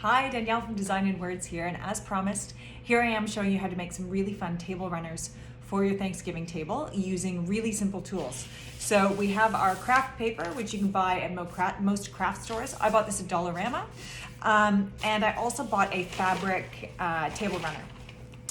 Hi, Danielle from Design in Words here, and as promised, here I am showing you how to make some really fun table runners for your Thanksgiving table using really simple tools. So we have our craft paper, which you can buy at most craft stores. I bought this at Dollarama, and I also bought a fabric table runner,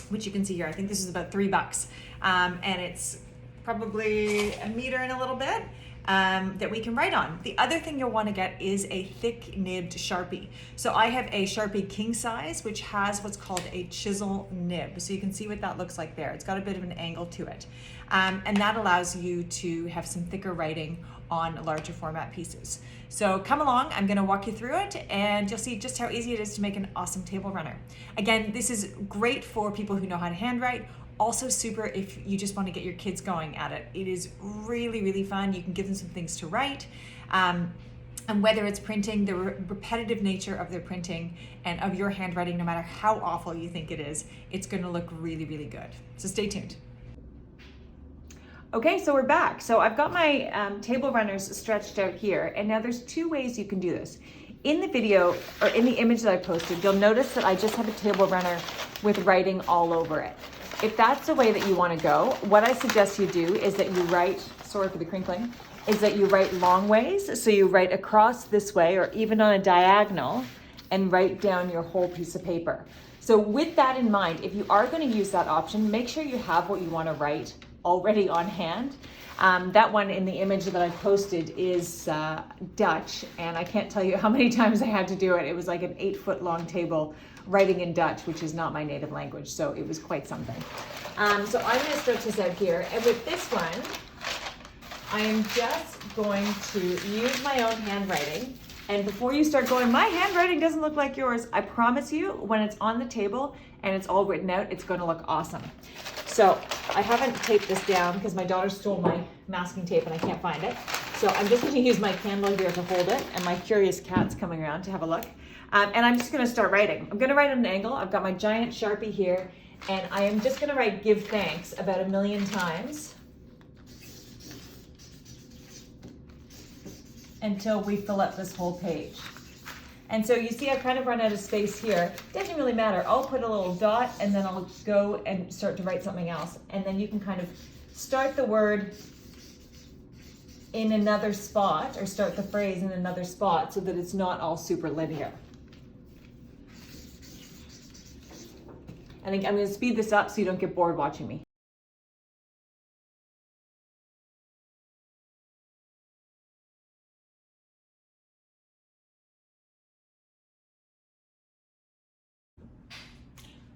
which you can see here. I think this is about $3, and it's probably a meter and a little bit. That we can write on. The other thing you'll want to get is a thick nibbed Sharpie. So I have a Sharpie king size, which has what's called a chisel nib. So you can see what that looks like there. It's got a bit of an angle to it. And that allows you to have some thicker writing on larger format pieces. So come along, I'm gonna walk you through it and you'll see just how easy it is to make an awesome table runner. Again, this is great for people who know how to handwrite. Also super if you just want to get your kids going at it. It is really, really fun. You can give them some things to write. And whether it's printing, the repetitive nature of their printing and of your handwriting, no matter how awful you think it is, it's going to look really, really good. So stay tuned. Okay, so we're back. So I've got my table runners stretched out here, and now there's two ways you can do this. In the video, or in the image that I posted, you'll notice that I just have a table runner with writing all over it. If that's the way that you want to go, what I suggest you do is that you write, sorry for the crinkling, is that you write long ways. So you write across this way or even on a diagonal and write down your whole piece of paper. So with that in mind, if you are going to use that option, make sure you have what you want to write already on hand. That one in the image that I posted is Dutch, and I can't tell you how many times I had to do it. It was like an 8-foot long table writing in Dutch, which is not my native language, so it was quite something. So I'm going to start this out here, and with this one, I am just going to use my own handwriting. And before you start going, my handwriting doesn't look like yours, I promise you, when it's on the table and it's all written out, it's going to look awesome. So I haven't taped this down because my daughter stole my masking tape and I can't find it. So I'm just going to use my candle here to hold it, and my curious cat's coming around to have a look. And I'm just going to start writing. I'm going to write at an angle. I've got my giant Sharpie here, and I am just going to write "give thanks" about 1,000,000 times until we fill up this whole page. And so you see I kind of run out of space here. Doesn't really matter. I'll put a little dot and then I'll go and start to write something else. And then you can kind of start the word in another spot or start the phrase in another spot so that it's not all super linear. I think I'm going to speed this up so you don't get bored watching me.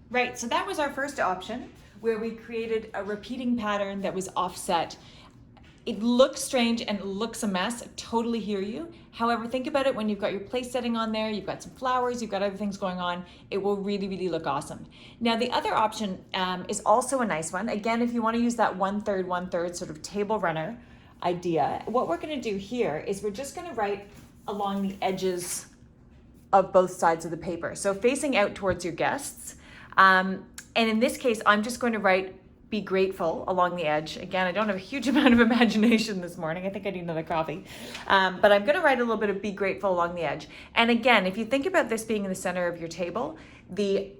Right, so that was our first option where we created a repeating pattern that was offset. It looks strange and it looks a mess. I totally hear you. However, think about it when you've got your place setting on there, you've got some flowers, you've got other things going on, it will really, really look awesome. Now, the other option is also a nice one. Again, if you want to use that 1/3, 1/3 sort of table runner idea, what we're going to do here is we're just going to write along the edges of both sides of the paper. So facing out towards your guests. And in this case, I'm just going to write "be grateful" along the edge. Again, I don't have a huge amount of imagination this morning. I think I need another coffee. But I'm going to write a little bit of "be grateful" along the edge. And again, if you think about this being in the center of your table, the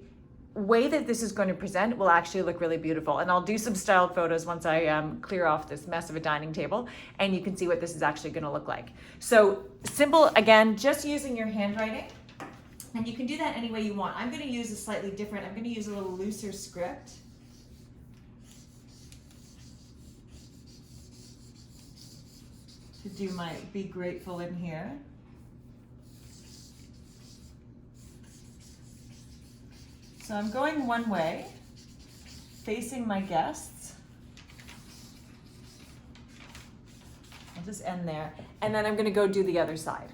way that this is going to present will actually look really beautiful. And I'll do some styled photos once I clear off this mess of a dining table, and you can see what this is actually going to look like. So simple, again, just using your handwriting. And you can do that any way you want. I'm going to use a slightly different, I'm going to use a little looser script. To do my "be grateful" in here. So I'm going one way, facing my guests. I'll just end there. And then I'm going to go do the other side.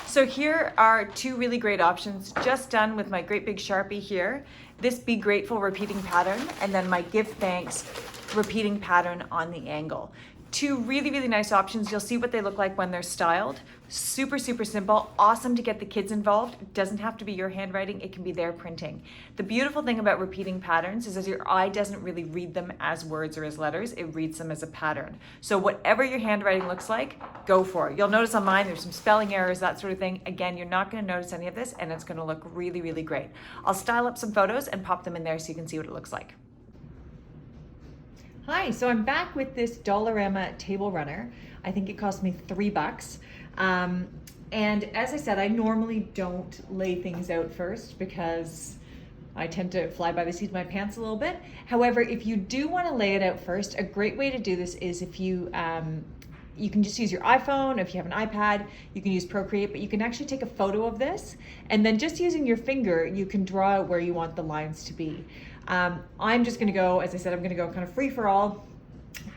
So here are two really great options, just done with my great big Sharpie here. This "be grateful" repeating pattern, and then my "give thanks" repeating pattern on the angle. Two really, really nice options. You'll see what they look like when they're styled. Super, super simple. Awesome to get the kids involved. It doesn't have to be your handwriting. It can be their printing. The beautiful thing about repeating patterns is that your eye doesn't really read them as words or as letters. It reads them as a pattern. So whatever your handwriting looks like, go for it. You'll notice on mine, there's some spelling errors, that sort of thing. Again, you're not going to notice any of this, and it's going to look really, really great. I'll style up some photos and pop them in there so you can see what it looks like. Hi, so I'm back with this Dollarama table runner. I think it cost me $3. And as I said, I normally don't lay things out first because I tend to fly by the seat of my pants a little bit. However, if you do want to lay it out first, a great way to do this is if you can just use your iPhone. If you have an iPad, you can use Procreate, but you can actually take a photo of this, and then just using your finger, you can draw out where you want the lines to be. I'm just gonna go, as I said, I'm gonna go kind of free for all,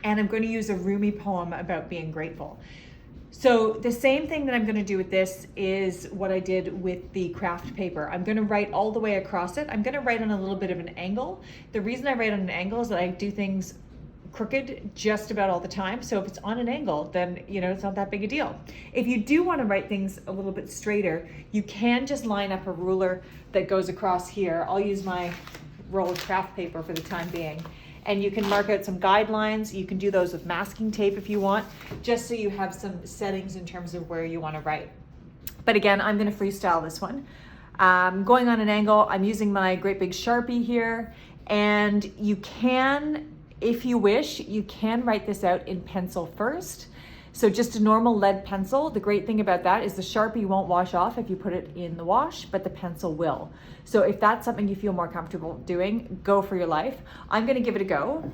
and I'm gonna use a Rumi poem about being grateful. So the same thing that I'm gonna do with this is what I did with the craft paper. I'm gonna write all the way across it. I'm gonna write on a little bit of an angle. The reason I write on an angle is that I do things crooked just about all the time. So if it's on an angle, then it's not that big a deal. If you do want to write things a little bit straighter, you can just line up a ruler that goes across here. I'll use my roll of craft paper for the time being. And you can mark out some guidelines. You can do those with masking tape if you want, just so you have some settings in terms of where you want to write. But again, I'm going to freestyle this one. Going on an angle, I'm using my great big Sharpie here, and you can, if you wish, you can write this out in pencil first. So just a normal lead pencil. The great thing about that is the Sharpie won't wash off if you put it in the wash, but the pencil will. So if that's something you feel more comfortable doing, go for your life. I'm gonna give it a go,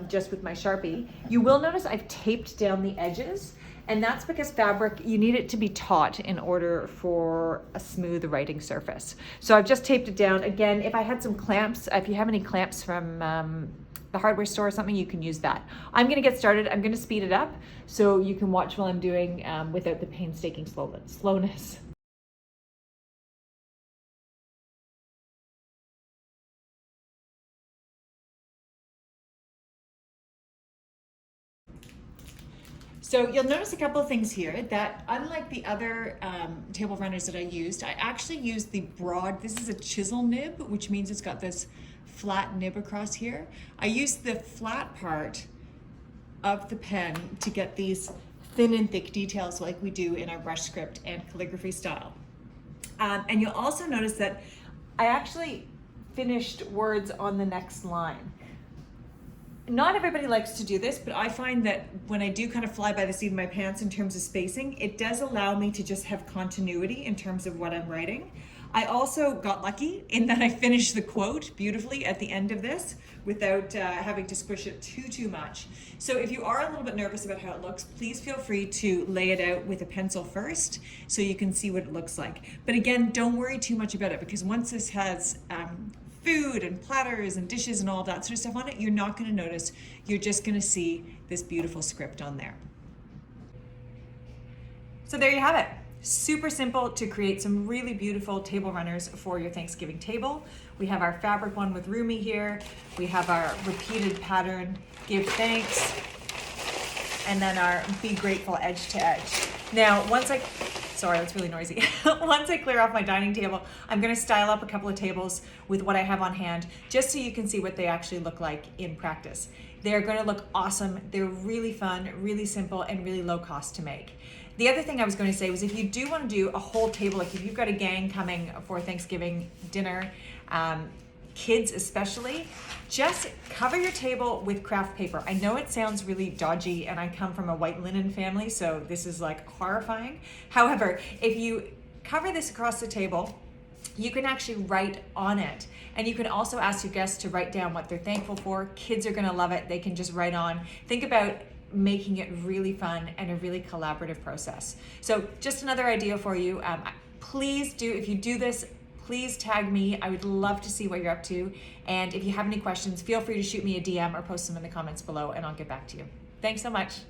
just with my Sharpie. You will notice I've taped down the edges, and that's because fabric, you need it to be taut in order for a smooth writing surface. So I've just taped it down. Again, if I had some clamps, if you have any clamps from the hardware store or something, you can use that. I'm gonna get started. I'm gonna speed it up so you can watch while I'm doing without the painstaking slowness. So you'll notice a couple of things here that unlike the other table runners that I used, I actually used the broad, this is a chisel nib, which means it's got this flat nib across here. I used the flat part of the pen to get these thin and thick details like we do in our brush script and calligraphy style. And you'll also notice that I actually finished words on the next line. Not everybody likes to do this, but I find that when I do kind of fly by the seat of my pants in terms of spacing, it does allow me to just have continuity in terms of what I'm writing. I also got lucky in that I finished the quote beautifully at the end of this without having to squish it too much. So if you are a little bit nervous about how it looks, please feel free to lay it out with a pencil first so you can see what it looks like. But again, don't worry too much about it, because once this has food and platters and dishes and all that sort of stuff on it, you're not going to notice. You're just going to see this beautiful script on there. So there you have it. Super simple to create some really beautiful table runners for your Thanksgiving table. We have our fabric one with Rumi here. We have our repeated pattern, give thanks, and then our be grateful edge to edge. Now, sorry, that's really noisy. Once I clear off my dining table, I'm gonna style up a couple of tables with what I have on hand, just so you can see what they actually look like in practice. They're gonna look awesome. They're really fun, really simple, and really low cost to make. The other thing I was going to say was, if you do want to do a whole table, like if you've got a gang coming for Thanksgiving dinner, kids especially, just cover your table with craft paper. I know it sounds really dodgy, and I come from a white linen family, so this is like horrifying. However, if you cover this across the table, you can actually write on it. And you can also ask your guests to write down what they're thankful for. Kids are going to love it. They can just write on. Think about making it really fun and a really collaborative process. So just another idea for you. Please do, if you do this, please tag me. I would love to see what you're up to. And if you have any questions, feel free to shoot me a DM or post them in the comments below, and I'll get back to you. Thanks so much.